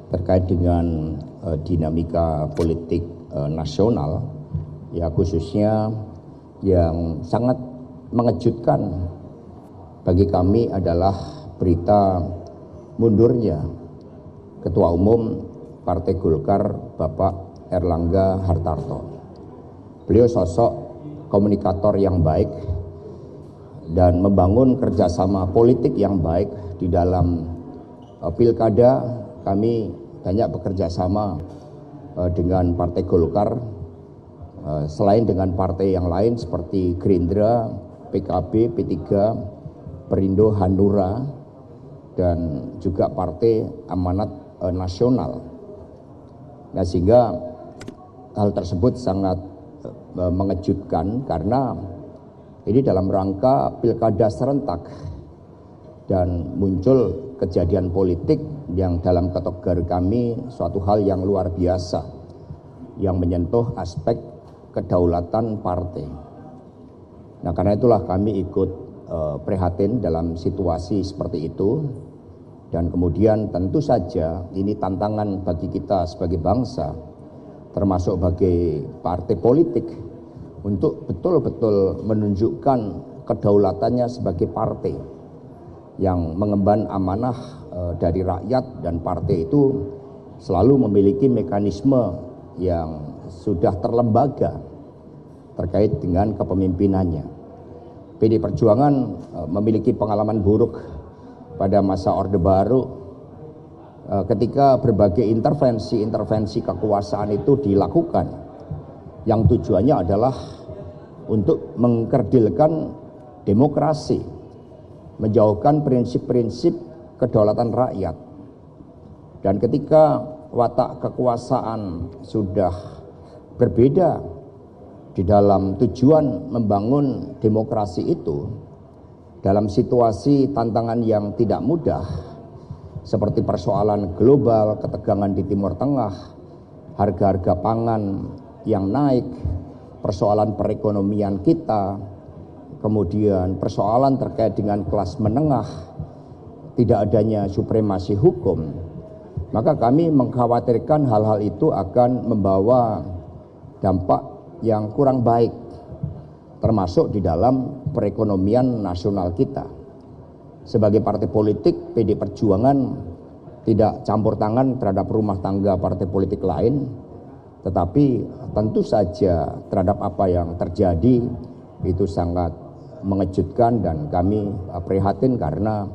terkait dengan dinamika politik nasional, ya khususnya yang sangat mengejutkan bagi kami adalah berita mundurnya Ketua Umum Partai Golkar Bapak Erlangga Hartarto. Beliau sosok komunikator yang baik dan membangun kerjasama politik yang baik di dalam pilkada. Kami banyak bekerja sama dengan Partai Golkar, selain dengan partai yang lain seperti Gerindra, PKB, P3, Perindo, Hanura, dan juga Partai Amanat Nasional. Nah, sehingga hal tersebut sangat mengejutkan karena ini dalam rangka pilkada serentak dan muncul kejadian politik yang dalam kategori kami suatu hal yang luar biasa yang menyentuh aspek kedaulatan partai. Nah, karena itulah kami ikut prihatin dalam situasi seperti itu. Dan kemudian tentu saja ini tantangan bagi kita sebagai bangsa, termasuk bagi partai politik, untuk betul-betul menunjukkan kedaulatannya sebagai partai yang mengemban amanah dari rakyat, dan partai itu selalu memiliki mekanisme yang sudah terlembaga terkait dengan kepemimpinannya. PD Perjuangan memiliki pengalaman buruk pada masa Orde Baru ketika berbagai intervensi kekuasaan itu dilakukan yang tujuannya adalah untuk mengkerdilkan demokrasi, menjauhkan prinsip-prinsip kedaulatan rakyat. Dan ketika watak kekuasaan sudah berbeda di dalam tujuan membangun demokrasi itu, dalam situasi tantangan yang tidak mudah seperti persoalan global, ketegangan di Timur Tengah, harga-harga pangan yang naik, persoalan perekonomian kita, kemudian persoalan terkait dengan kelas menengah, tidak adanya supremasi hukum, maka kami mengkhawatirkan hal-hal itu akan membawa dampak yang kurang baik, termasuk di dalam perekonomian nasional kita. Sebagai partai politik, PD Perjuangan tidak campur tangan terhadap rumah tangga partai politik lain, tetapi tentu saja terhadap apa yang terjadi itu sangat mengejutkan, dan kami prihatin karena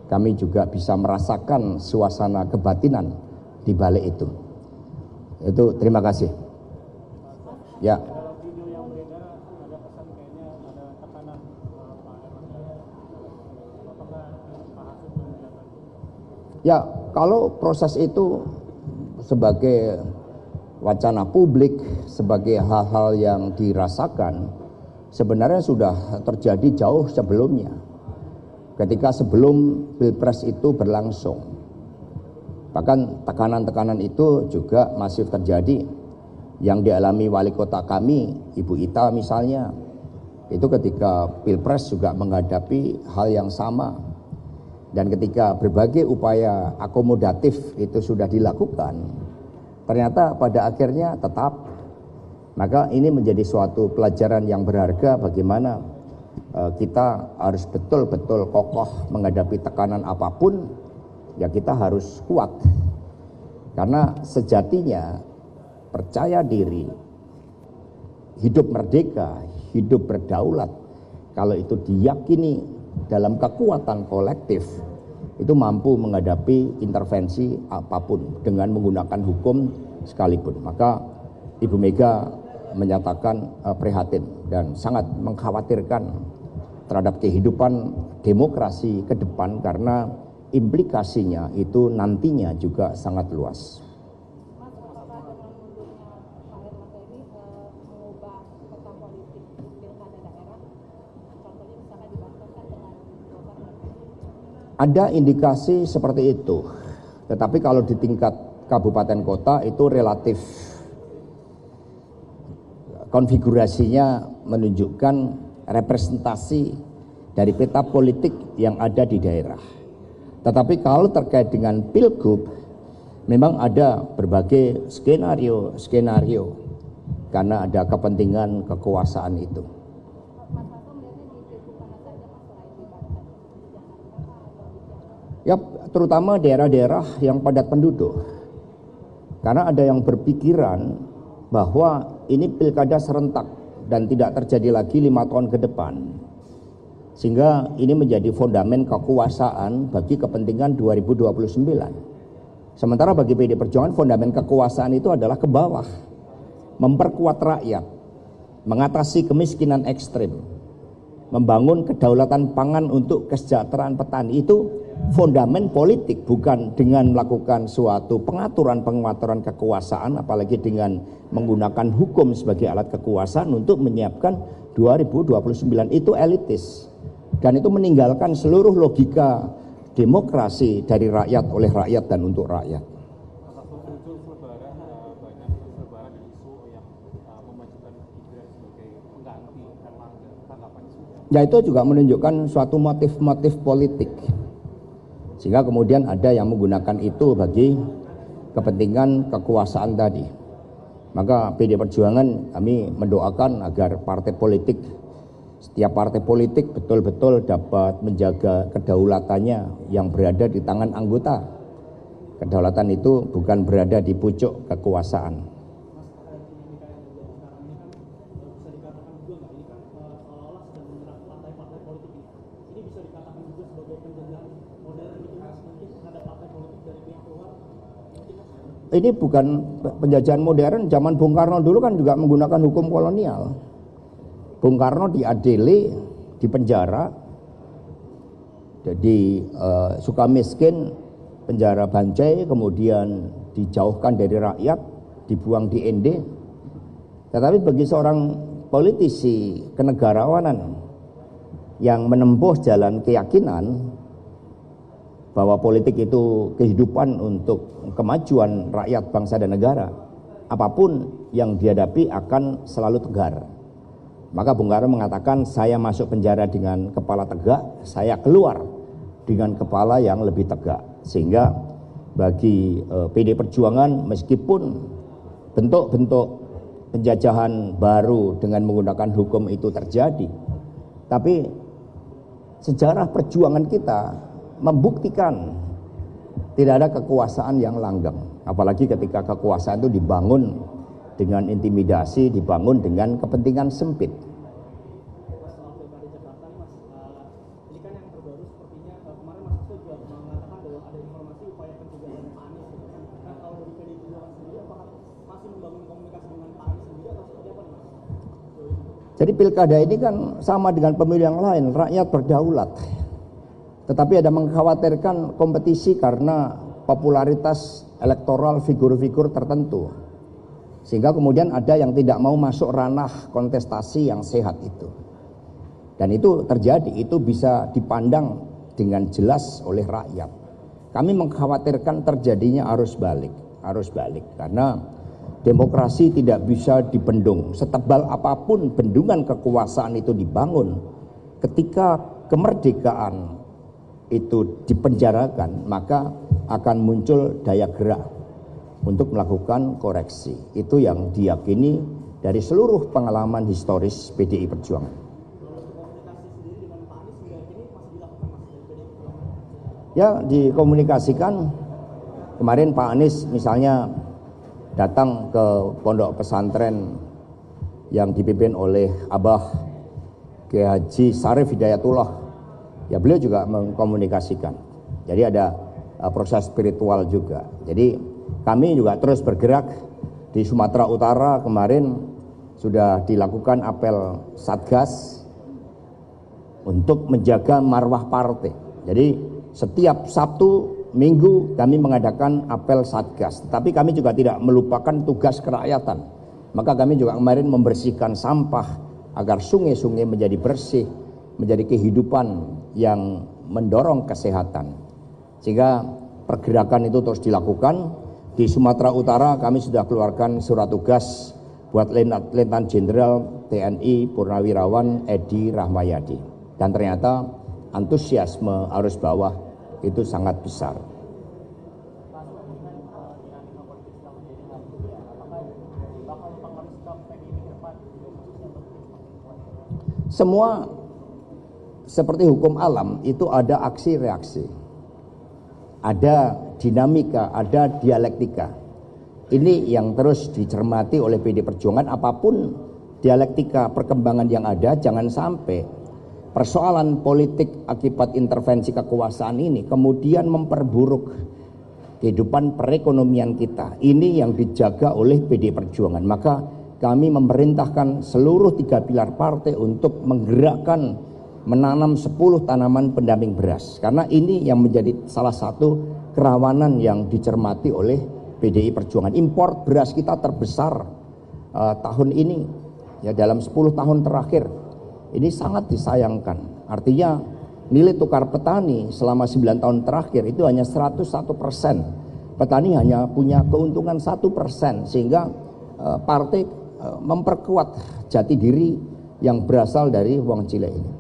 kami juga bisa merasakan suasana kebatinan di balik itu. Itu terima kasih. Ya. Ya, kalau proses itu sebagai wacana publik, sebagai hal-hal yang dirasakan, sebenarnya sudah terjadi jauh sebelumnya. Ketika sebelum Pilpres itu berlangsung. Bahkan tekanan-tekanan itu juga masih terjadi yang dialami wali kota kami, Ibu Ita misalnya. Itu ketika Pilpres juga menghadapi hal yang sama. Dan ketika berbagai upaya akomodatif itu sudah dilakukan, ternyata pada akhirnya tetap. Maka ini menjadi suatu pelajaran yang berharga bagaimana kita harus betul-betul kokoh menghadapi tekanan apapun, ya kita harus kuat. Karena sejatinya percaya diri, hidup merdeka, hidup berdaulat, kalau itu diyakini dalam kekuatan kolektif, itu mampu menghadapi intervensi apapun dengan menggunakan hukum sekalipun. Maka Ibu Mega menyatakan prihatin dan sangat mengkhawatirkan terhadap kehidupan demokrasi ke depan karena implikasinya itu nantinya juga sangat luas. Ada indikasi seperti itu, tetapi kalau di tingkat kabupaten kota itu relatif konfigurasinya menunjukkan representasi dari peta politik yang ada di daerah. Tetapi kalau terkait dengan pilgub, Memang ada berbagai skenario karena ada kepentingan kekuasaan itu. Ya, terutama daerah-daerah yang padat penduduk. Karena ada yang berpikiran bahwa ini pilkada serentak dan tidak terjadi lagi 5 tahun ke depan. Sehingga ini menjadi fondamen kekuasaan bagi kepentingan 2029. Sementara bagi PD Perjuangan fondamen kekuasaan itu adalah ke bawah. Memperkuat rakyat, mengatasi kemiskinan ekstrim, membangun kedaulatan pangan untuk kesejahteraan petani. Itu fondamen politik, bukan dengan melakukan suatu pengaturan kekuasaan, apalagi dengan menggunakan hukum sebagai alat kekuasaan untuk menyiapkan 2029. Itu elitis dan itu meninggalkan seluruh logika demokrasi dari rakyat, oleh rakyat, dan untuk rakyat. Ya, itu juga menunjukkan suatu motif-motif politik. Sehingga kemudian ada yang menggunakan itu bagi kepentingan kekuasaan tadi. Maka PD Perjuangan kami mendoakan agar setiap partai politik betul-betul dapat menjaga kedaulatannya yang berada di tangan anggota. Kedaulatan itu bukan berada di pucuk kekuasaan. Ini bukan penjajahan modern. Zaman Bung Karno dulu kan juga menggunakan hukum kolonial. Bung Karno diadili, dipenjara, jadi suka miskin, penjara Bancai, kemudian dijauhkan dari rakyat, dibuang di Ende. Tetapi bagi seorang politisi kenegarawanan yang menempuh jalan keyakinan bahwa politik itu kehidupan untuk kemajuan rakyat, bangsa, dan negara, apapun yang dihadapi akan selalu tegar. Maka Bung Karno mengatakan, saya masuk penjara dengan kepala tegak, saya keluar dengan kepala yang lebih tegak. Sehingga bagi PD Perjuangan, meskipun bentuk-bentuk penjajahan baru dengan menggunakan hukum itu terjadi, tapi sejarah perjuangan kita membuktikan tidak ada kekuasaan yang langgeng, apalagi ketika kekuasaan itu dibangun dengan intimidasi, dibangun dengan kepentingan sempit. Jadi pilkada ini kan sama dengan pemilu yang lain, rakyat berdaulat. Tetapi ada mengkhawatirkan kompetisi karena popularitas elektoral figur-figur tertentu. Sehingga kemudian ada yang tidak mau masuk ranah kontestasi yang sehat itu. Dan itu terjadi, itu bisa dipandang dengan jelas oleh rakyat. Kami mengkhawatirkan terjadinya arus balik karena demokrasi tidak bisa dibendung. Setebal apapun bendungan kekuasaan itu dibangun, ketika kemerdekaan itu dipenjarakan, maka akan muncul daya gerak untuk melakukan koreksi. Itu yang diyakini dari seluruh pengalaman historis PDI Perjuangan. Ya, dikomunikasikan. Kemarin Pak Anies misalnya datang ke pondok pesantren yang dipimpin oleh Abah Kiai Haji Sarif Hidayatullah. Ya, beliau juga mengkomunikasikan. Jadi ada proses spiritual juga. Jadi kami juga terus bergerak di Sumatera Utara. Kemarin sudah dilakukan apel Satgas untuk menjaga marwah partai. Jadi setiap Sabtu, Minggu kami mengadakan apel Satgas. Tapi kami juga tidak melupakan tugas kerakyatan. Maka kami juga kemarin membersihkan sampah agar sungai-sungai menjadi bersih, menjadi kehidupan yang mendorong kesehatan. Sehingga pergerakan itu terus dilakukan. Di Sumatera Utara kami sudah keluarkan surat tugas buat Letnan Jenderal TNI Purnawirawan Edi Rahmayadi. Dan ternyata antusiasme arus bawah itu sangat besar. Semua seperti hukum alam itu ada aksi reaksi, ada dinamika, ada dialektika. Ini yang terus dicermati oleh PD Perjuangan. Apapun dialektika perkembangan yang ada, jangan sampai persoalan politik akibat intervensi kekuasaan ini kemudian memperburuk kehidupan perekonomian kita. Ini yang dijaga oleh PD Perjuangan. Maka kami memerintahkan seluruh 3 pilar partai untuk menggerakkan menanam 10 tanaman pendamping beras. Karena ini yang menjadi salah satu kerawanan yang dicermati oleh PDI Perjuangan. Import beras kita terbesar tahun ini, ya dalam 10 tahun terakhir. Ini sangat disayangkan. Artinya nilai tukar petani selama 9 tahun terakhir itu hanya 101%. Petani hanya punya keuntungan 1%, sehingga partai memperkuat jati diri yang berasal dari wong cilik ini.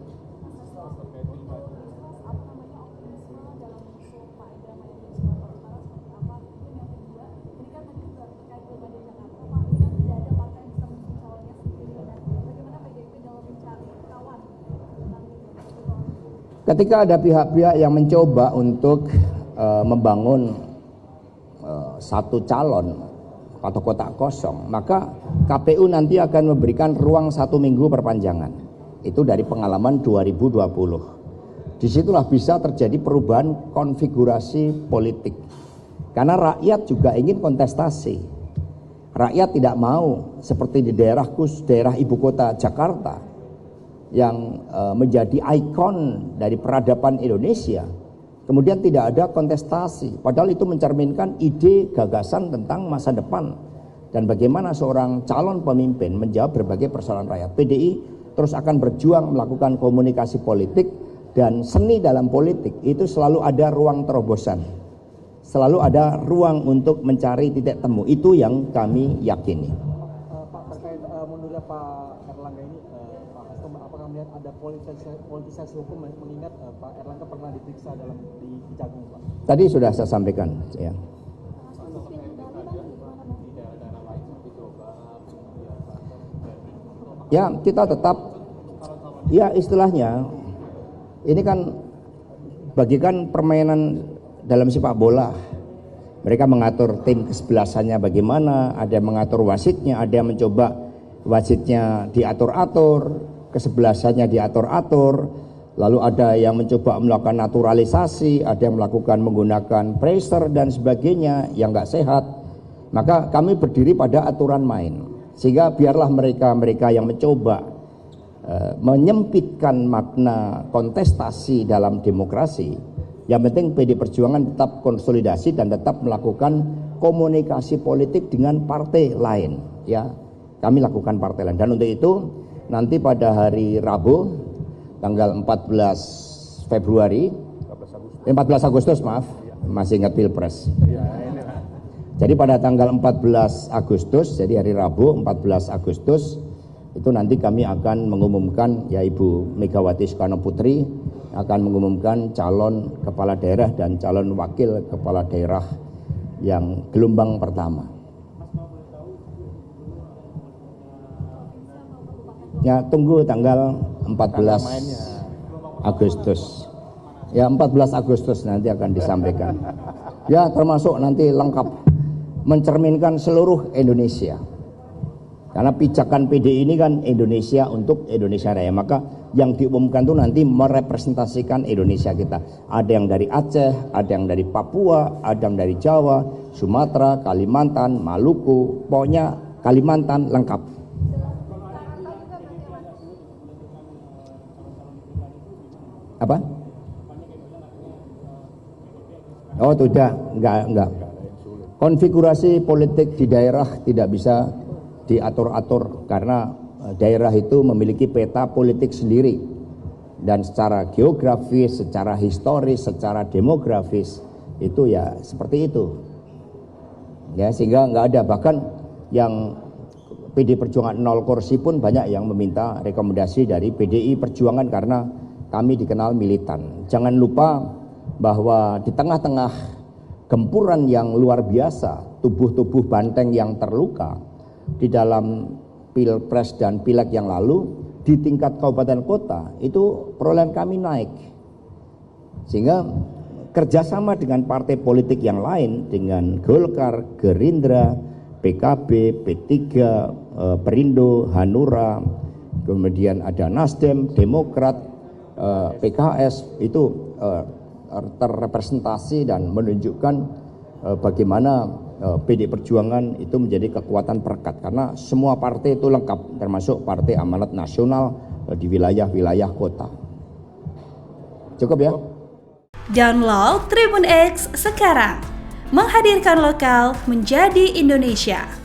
Ketika ada pihak-pihak yang mencoba untuk membangun satu calon atau kotak kosong, maka KPU nanti akan memberikan ruang 1 minggu perpanjangan. Itu dari pengalaman 2020. Disitulah bisa terjadi perubahan konfigurasi politik. Karena rakyat juga ingin kontestasi. Rakyat tidak mau seperti di daerah ibu kota Jakarta yang menjadi ikon dari peradaban Indonesia, kemudian tidak ada kontestasi, padahal itu mencerminkan ide gagasan tentang masa depan dan bagaimana seorang calon pemimpin menjawab berbagai persoalan rakyat. PDI terus akan berjuang melakukan komunikasi politik, dan seni dalam politik itu selalu ada ruang terobosan, selalu ada ruang untuk mencari titik temu. Itu yang kami yakini. Pak, terkait mundurnya Pak Erlangga ini, Pak Hasto, apakah melihat ada politisasi hukum, mengingat Pak Erlangga pernah diperiksa di Kejagung, Pak? Tadi sudah saya sampaikan, ya. Ya, kita tetap, ya istilahnya, ini kan bagikan permainan dalam sepak bola. Mereka mengatur tim kesebelasannya bagaimana, ada yang mengatur wasitnya, ada yang mencoba wasitnya diatur-atur, kesebelasannya diatur-atur, lalu ada yang mencoba melakukan naturalisasi, ada yang menggunakan pressure dan sebagainya yang nggak sehat. Maka kami berdiri pada aturan main, sehingga biarlah mereka yang mencoba menyempitkan makna kontestasi dalam demokrasi. Yang penting PD Perjuangan tetap konsolidasi dan tetap melakukan komunikasi politik dengan partai lain, ya. Kami lakukan partai lain, dan untuk itu nanti pada hari Rabu tanggal 14 Agustus, maaf, masih ingat Pilpres. Jadi pada tanggal 14 Agustus, jadi hari Rabu 14 Agustus itu nanti kami akan mengumumkan, ya, Ibu Megawati Soekarno Putri akan mengumumkan calon kepala daerah dan calon wakil kepala daerah yang gelombang pertama. Ya, tunggu tanggal 14 Agustus. Ya, 14 Agustus nanti akan disampaikan. Ya, termasuk nanti lengkap mencerminkan seluruh Indonesia. Karena pijakan PD ini kan Indonesia untuk Indonesia Raya, maka yang diumumkan itu nanti merepresentasikan Indonesia kita. Ada yang dari Aceh, ada yang dari Papua, ada yang dari Jawa, Sumatera, Kalimantan, Maluku, pokoknya Kalimantan lengkap. Apa? Oh, tidak, enggak. Konfigurasi politik di daerah tidak bisa diatur-atur karena daerah itu memiliki peta politik sendiri, dan secara geografis, secara historis, secara demografis itu ya seperti itu, ya, sehingga nggak ada, bahkan yang PD Perjuangan 0 kursi pun banyak yang meminta rekomendasi dari PDI Perjuangan karena kami dikenal militan. Jangan lupa bahwa di tengah-tengah gempuran yang luar biasa, tubuh-tubuh banteng yang terluka di dalam Pilpres dan Pileg yang lalu, di tingkat kabupaten kota itu perolehan kami naik. Sehingga kerjasama dengan partai politik yang lain, dengan Golkar, Gerindra, PKB, P3, Perindo, Hanura, kemudian ada Nasdem, Demokrat, PKS, itu terrepresentasi dan menunjukkan bagaimana PD Perjuangan itu menjadi kekuatan perekat, karena semua partai itu lengkap, termasuk Partai Amanat Nasional di wilayah-wilayah kota. Cukup ya? Download Tribun X sekarang, menghadirkan lokal menjadi Indonesia.